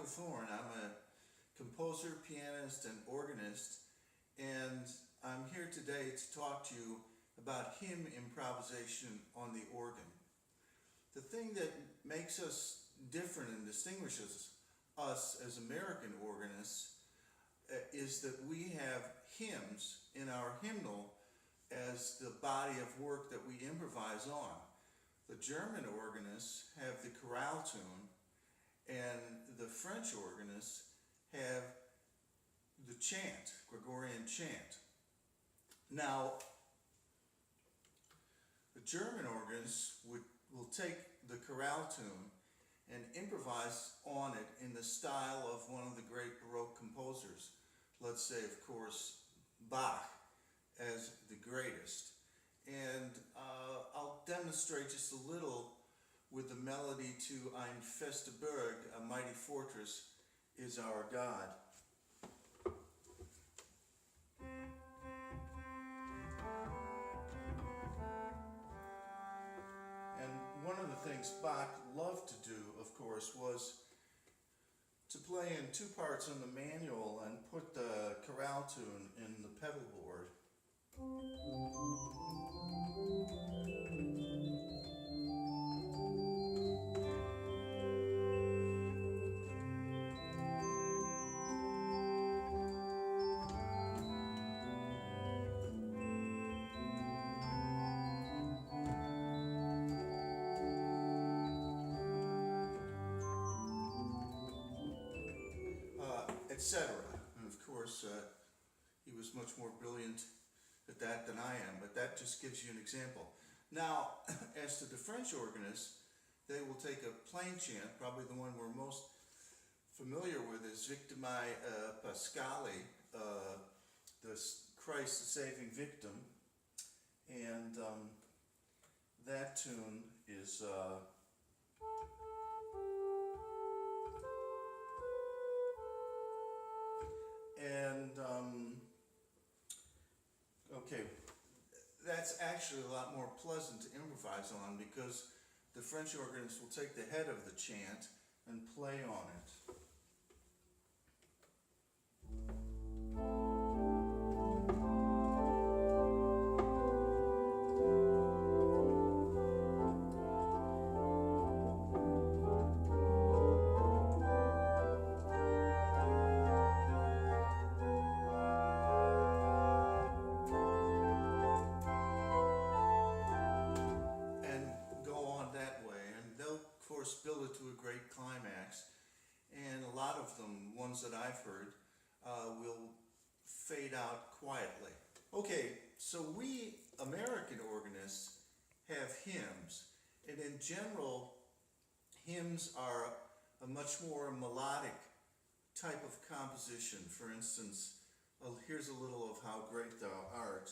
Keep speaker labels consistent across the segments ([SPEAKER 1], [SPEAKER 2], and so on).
[SPEAKER 1] Thorn. I'm a composer, pianist, and organist, and I'm here today to talk to you about hymn improvisation on the organ. The thing that makes us different and distinguishes us as American organists is that we have hymns in our hymnal as the body of work that we improvise on. The German organists have the chorale tune, and the French organists have the chant, Gregorian chant. Now, the German organists will take the chorale tune and improvise on it in the style of one of the great Baroque composers. Let's say, of course, Bach as the greatest. And I'll demonstrate just a little with the melody to Ein feste Burg, a mighty fortress is our God. And one of the things Bach loved to do, of course, was to play in two parts on the manual and put the chorale tune in the pedal board. Etc. And of course, he was much more brilliant at that than I am, but that just gives you an example. Now, as to the French organists, they will take a plain chant, probably the one we're most familiar with is Victimae Pascali, the Christ the Saving Victim, and that tune is okay, that's actually a lot more pleasant to improvise on because the French organist will take the head of the chant and play on it. Build it to a great climax, and a lot of them, ones that I've heard, will fade out quietly. Okay, so we American organists have hymns, and in general, hymns are a much more melodic type of composition. For instance, here's a little of How Great Thou Art.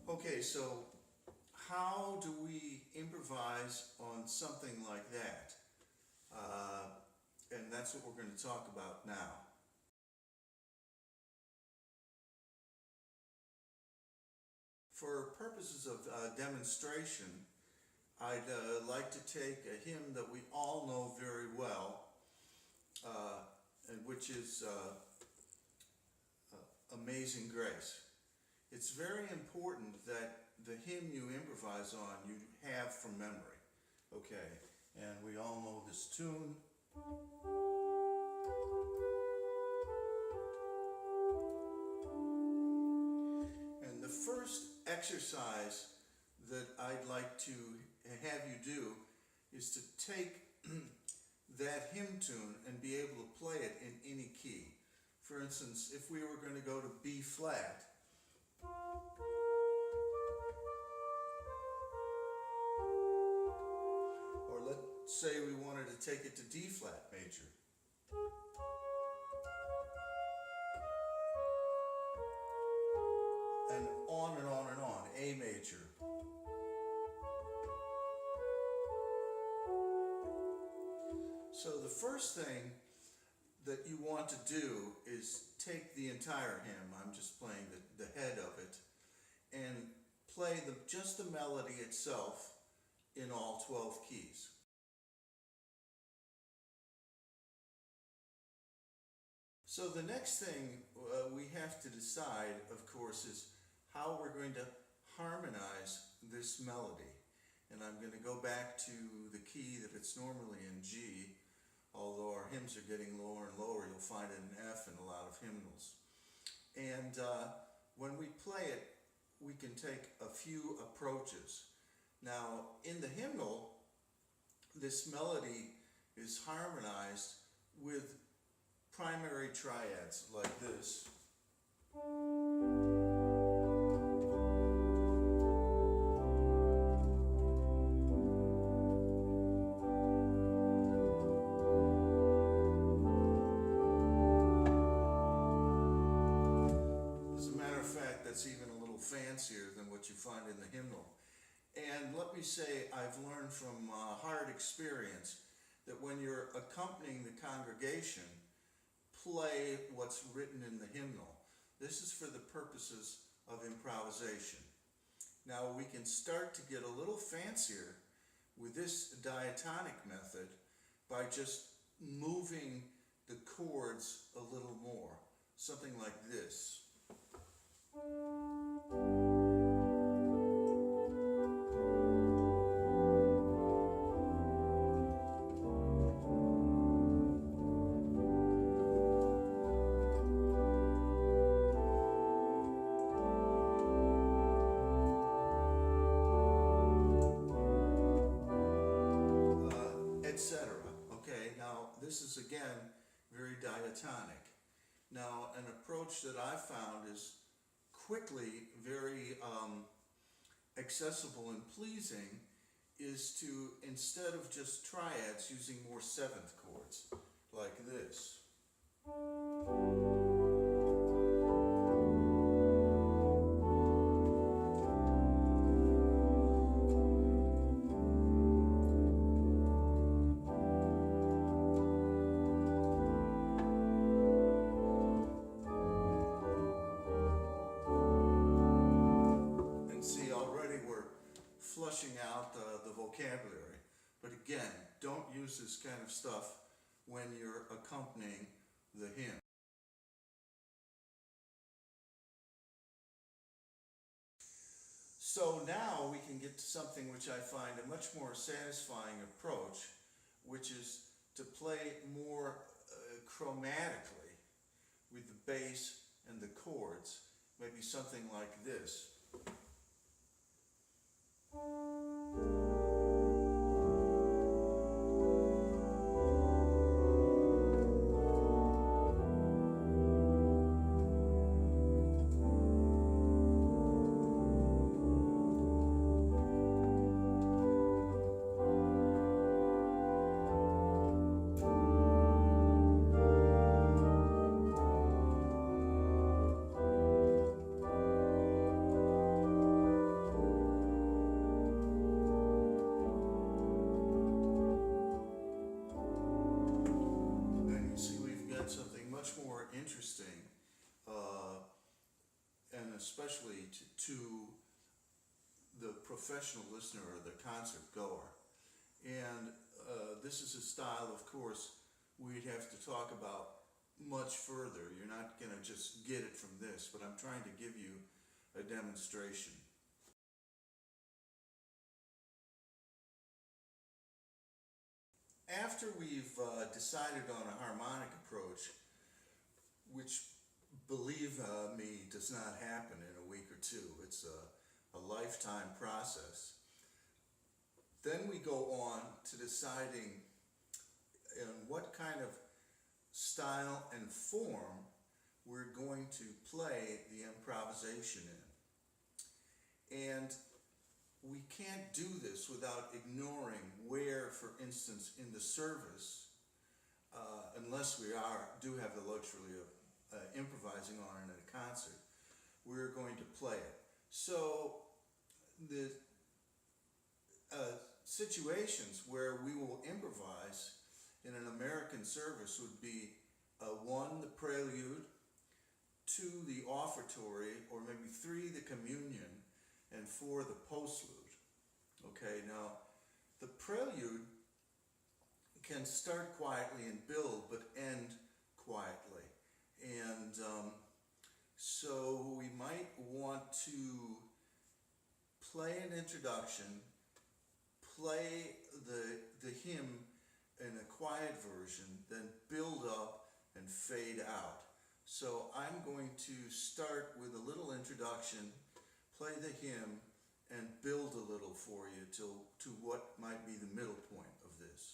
[SPEAKER 1] Okay, so how do we improvise on something like that? And that's what we're going to talk about now. For purposes of demonstration, I'd like to take a hymn that we all know very well, and which is Amazing Grace. It's very important that the hymn you improvise on you have from memory, okay? And we all know this tune. And the first exercise that I'd like to have you do is to take that hymn tune and be able to play it in any key. For instance, if we were going to go to B flat, or let's say we wanted to take it to D flat major. And on and on and on, A major. So the first thing that you want to do is take the entire hymn, I'm just playing the head of it, and play just the melody itself in all 12 keys. So the next thing we have to decide, of course, is how we're going to harmonize this melody. And I'm going to go back to the key that it's normally in, G, although our hymns are getting lower and lower. You'll find it in F in a lot of hymnals. And when we play it, we can take a few approaches. Now, in the hymnal, this melody is harmonized with primary triads like this. Fancier than what you find in the hymnal. And let me say, I've learned from hard experience that when you're accompanying the congregation, play what's written in the hymnal. This is for the purposes of improvisation. Now we can start to get a little fancier with this diatonic method by just moving the chords a little more. Something like this. Etc. Okay, now this is again very diatonic. Now an approach that I found is quickly very accessible and pleasing is to, instead of just triads, using more seventh chords like this. Flushing out the vocabulary. But again, don't use this kind of stuff when you're accompanying the hymn. So now we can get to something which I find a much more satisfying approach, which is to play more chromatically with the bass and the chords, maybe something like this. Interesting, and especially to the professional listener or the concert goer. And this is a style, of course, we'd have to talk about much further. You're not going to just get it from this, but I'm trying to give you a demonstration. After we've decided on a harmonic approach, which, believe me, does not happen in a week or two. It's a lifetime process. Then we go on to deciding in what kind of style and form we're going to play the improvisation in. And we can't do this without ignoring where, for instance, in the service, unless we do have the luxury of improvising on it at a concert, we're going to play it. So the situations where we will improvise in an American service would be 1, the Prelude, 2, the Offertory, or maybe 3, the Communion, and 4, the Postlude. Okay, now the Prelude can start quietly and build, but end quietly. And so we might want to play an introduction, play the hymn in a quiet version, then build up and fade out. So I'm going to start with a little introduction, play the hymn, and build a little for you to what might be the middle point of this.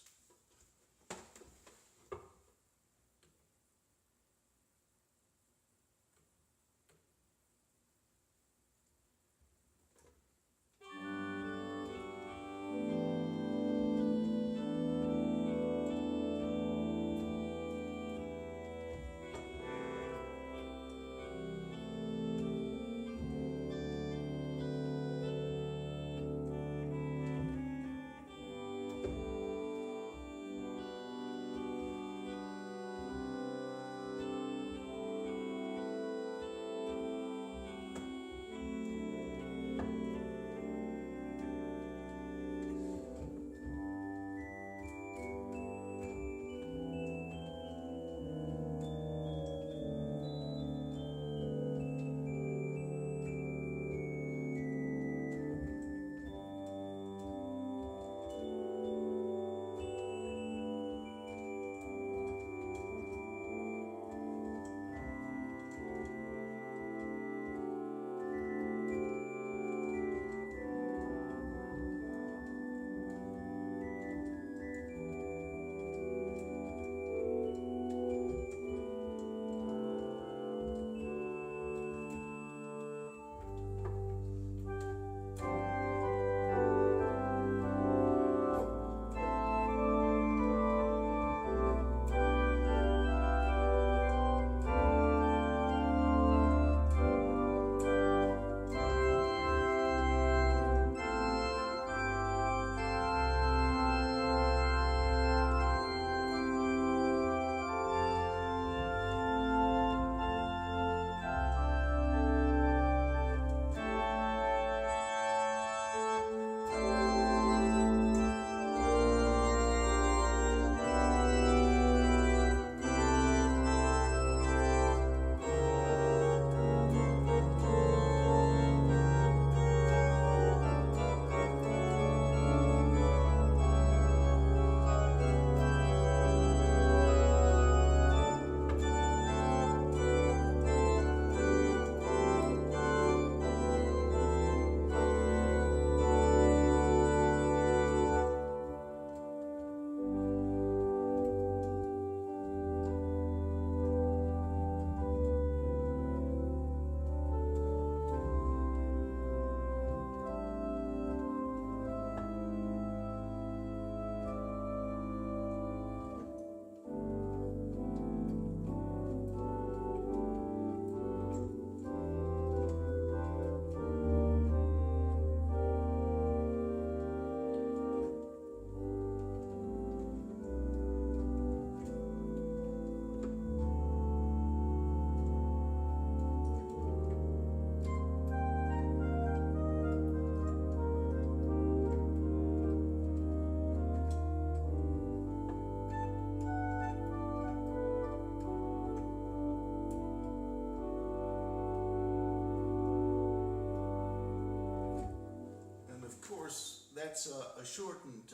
[SPEAKER 1] That's a shortened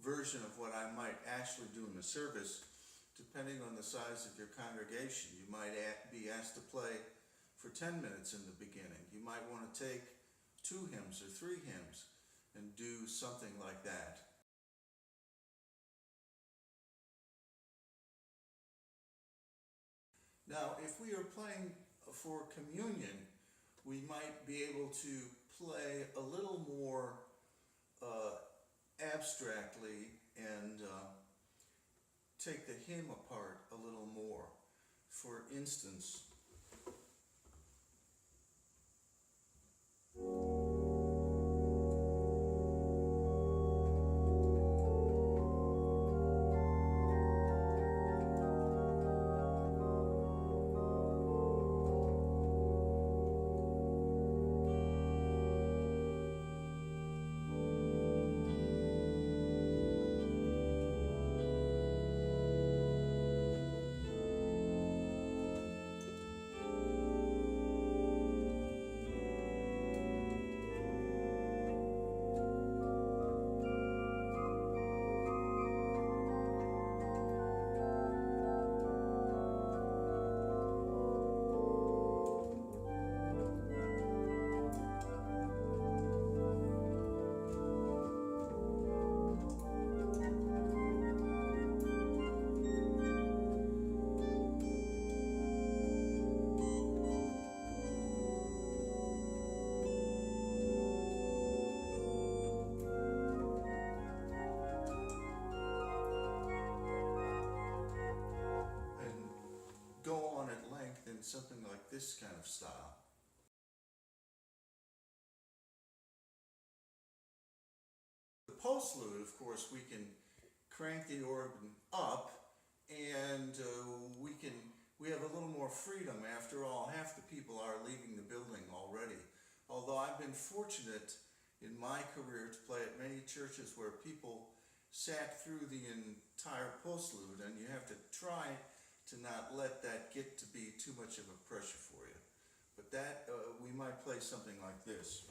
[SPEAKER 1] version of what I might actually do in the service. Depending on the size of your congregation, you might be asked to play for 10 minutes in the beginning. You might want to take 2 hymns or 3 hymns and do something like that. Now, if we are playing for communion, we might be able to play a little more abstractly and take the hymn apart a little more. For instance, in something like this kind of style. The postlude, of course, we can crank the organ up, and we have a little more freedom. After all, half the people are leaving the building already. Although I've been fortunate in my career to play at many churches where people sat through the entire postlude, and you have to try to not let that get to be too much of a pressure for you. But that, we might play something like this.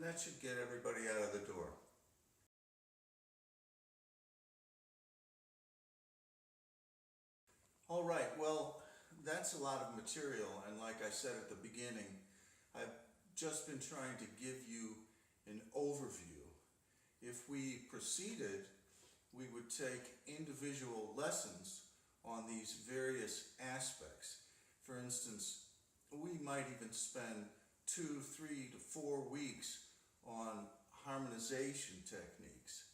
[SPEAKER 1] That should get everybody out of the door. All right, well, that's a lot of material, and like I said at the beginning, I've just been trying to give you an overview. If we proceeded, we would take individual lessons on these various aspects. For instance, we might even spend 2, 3 to 4 weeks on harmonization techniques,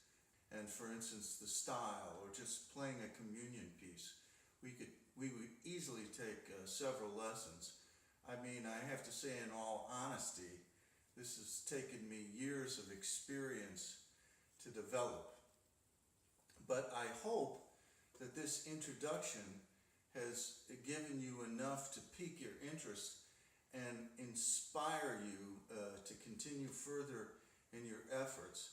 [SPEAKER 1] and for instance the style, or just playing a communion piece. We easily take several lessons. I mean, I have to say in all honesty, this has taken me years of experience to develop. But I hope that this introduction has given you enough to pique your interest and inspire you to continue further in your efforts.